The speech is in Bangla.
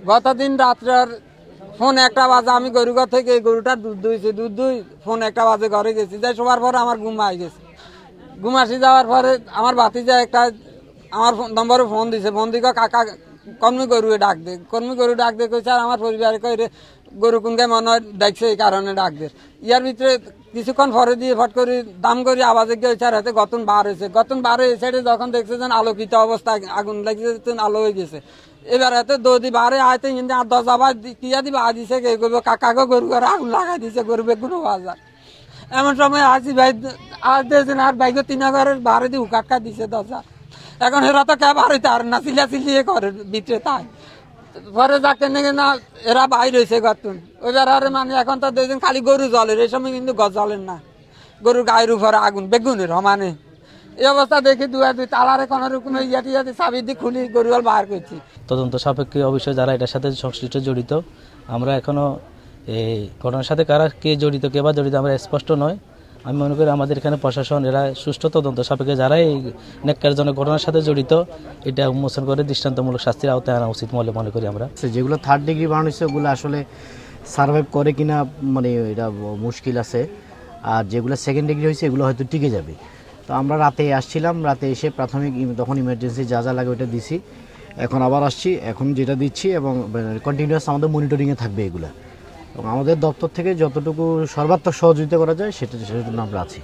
গত দিন রাত্রের ফোন 1টা বাজে আমি গরুঘর থেকে গরুটার দুধ দুইছি, দুধ দুই ফোন 1টা বাজে ঘরে গেছি, যাই শোবার পরে আমার ঘুম আই গেছে। ঘুম আসি যাওয়ার পরে আমার ভাতিজা একটা আমার নম্বরে ফোন দিছে, ফোন দিকে কাকা কর্মী গরু ডাক দে, কর্মী গরু ডাক দে কইছে আর আমার পরিবারে কইরে গরু কোনকে মনে হয় দেখছে এই কারণে ডাক দে। ইয়ার ভিতরে কিছুক্ষণ পরে দিয়ে ফট করে দাম করে আওয়াজে গিয়ে হয়েছে আর হাতে গতন বার হয়েছে, গতন বার হয়ে সাইডে যখন দেখছে যেন আলোকিত অবস্থা আগুন লাগছে, আলো হয়ে গেছে। এবার এতে দৌদি বারে আয়তে কিন্তু 10 আবার কিয়া দিবা দিছে কে করবো কাকাকে গরু করে আগুন লাগাই দিছে গরু বেগুনো বাজার। এমন সময় আসি ভাই আজ দিয়েছেন আর ভাইকে 3 ঘরের বারে দিয়ে উকাটকা দিছে 10। এখন এরা তো কে বার হইতে আর না, চিল্লা চিল্লিয়ে করে ভিতরে তাই পরে যাকে নাকি না এরা বাইর হয়েছে গতুন ওইবার আর মানে এখন তো দেখছেন খালি গরু জলের, এই সময় কিন্তু গজ জ্বলেন না, গরুর গায়ের উপরে আগুন বেগুনের সমানে। এই অবস্থা দেখি দুই তালারে কোনো রকম ইয়াটি চাবি দিয়ে খুলি গরুয়াল বার করছি। তদন্ত সাপেক্ষে অবশ্যই যারা এটার সাথে সংশ্লিষ্ট জড়িত, আমরা এখনো এই ঘটনার সাথে কারা কে জড়িত কে বা জড়িত আমরা স্পষ্ট নয়। আমি মনে করি আমাদের এখানে প্রশাসন এরা সুষ্ঠু তদন্ত সাপেক্ষে যারা এই ন্যাক্কারজনক ঘটনার সাথে জড়িত এটা উন্মোচন করে দৃষ্টান্তমূলক শাস্তির আওতায় আনা উচিত বলে মনে করি আমরা। যেগুলো 3rd ডিগ্রি বানানো হয়েছে ওগুলো আসলে সার্ভাইভ করে কিনা মানে এটা মুশকিল আছে, আর যেগুলো 2nd ডিগ্রি হয়েছে এগুলো হয়তো টিকে যাবে। তো আমরা রাতে আসছিলাম, রাতে এসে প্রাথমিক তখন ইমার্জেন্সি যা যা লাগে ওইটা দিছি, এখন আবার আসছি, এখন যেটা দিচ্ছি এবং কন্টিনিউয়াস আমাদের মনিটরিংয়ে থাকবে এগুলো, এবং আমাদের দপ্তর থেকে যতটুকু সর্বাত্মক সহযোগিতা করা যায় সেটার জন্য আমরা আছি।